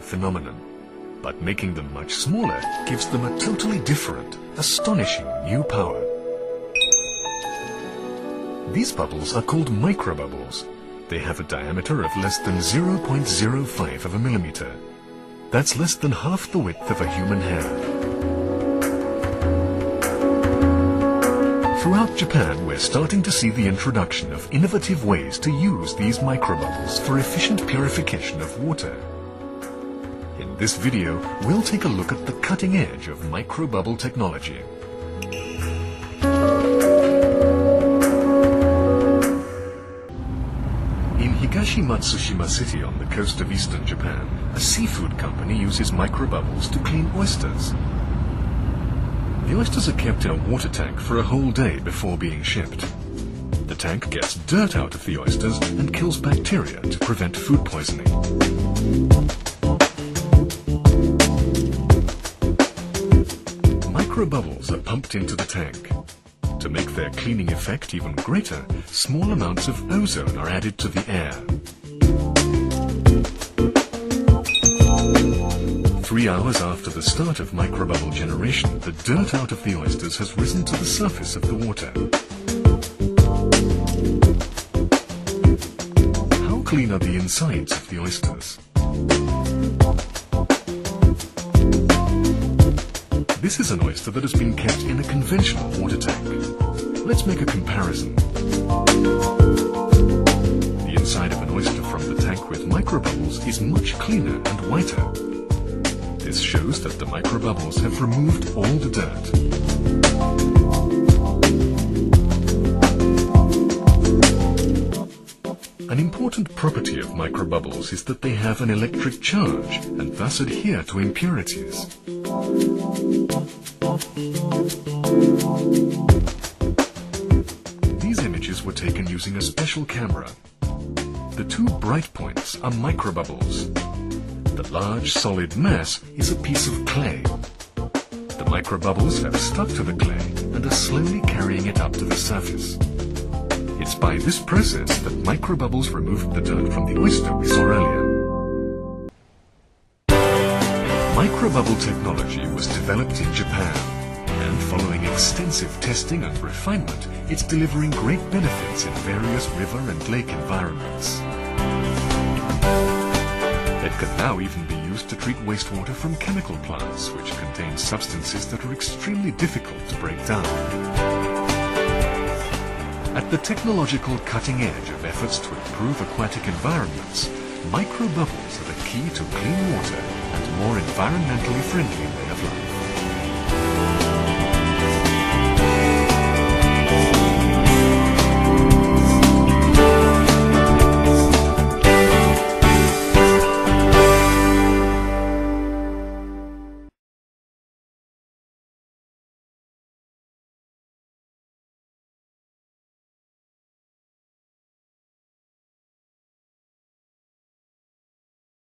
phenomenon. But making them much smaller gives them a totally different, astonishing new power. These bubbles are called microbubbles. They have a diameter of less than 0.05 of a millimeter. That's less than half the width of a human hair. Throughout Japan, we're starting to see the introduction of innovative ways to use these microbubbles for efficient purification of water. In this video, we'll take a look at the cutting edge of microbubble technology. In Higashi Matsushima City on the coast of eastern Japan, a seafood company uses microbubbles to clean oysters. The oysters are kept in a water tank for a whole day before being shipped. The tank gets dirt out of the oysters and kills bacteria to prevent food poisoning. Microbubbles are pumped into the tank. To make their cleaning effect even greater, small amounts of ozone are added to the air. 3 hours after the start of microbubble generation, the dirt out of the oysters has risen to the surface of the water. How clean are the insides of the oysters? This is an oyster that has been kept in a conventional water tank. Let's make a comparison. The inside of an oyster from the tank with microbubbles is much cleaner and whiter. This shows that the microbubbles have removed all the dirt. An important property of microbubbles is that they have an electric charge and thus adhere to impurities. These images were taken using a special camera. The two bright points are microbubbles. The large solid mass is a piece of clay. The microbubbles have stuck to the clay and are slowly carrying it up to the surface. It's by this process that microbubbles removed the dirt from the oyster we saw earlier. Microbubble technology was developed in Japan, and following extensive testing and refinement, it's delivering great benefits in various river and lake environments. It can now even be used to treat wastewater from chemical plants, which contain substances that are extremely difficult to break down. At the technological cutting edge of efforts to improve aquatic environments, microbubbles are the key to clean water and a more environmentally friendly way of life.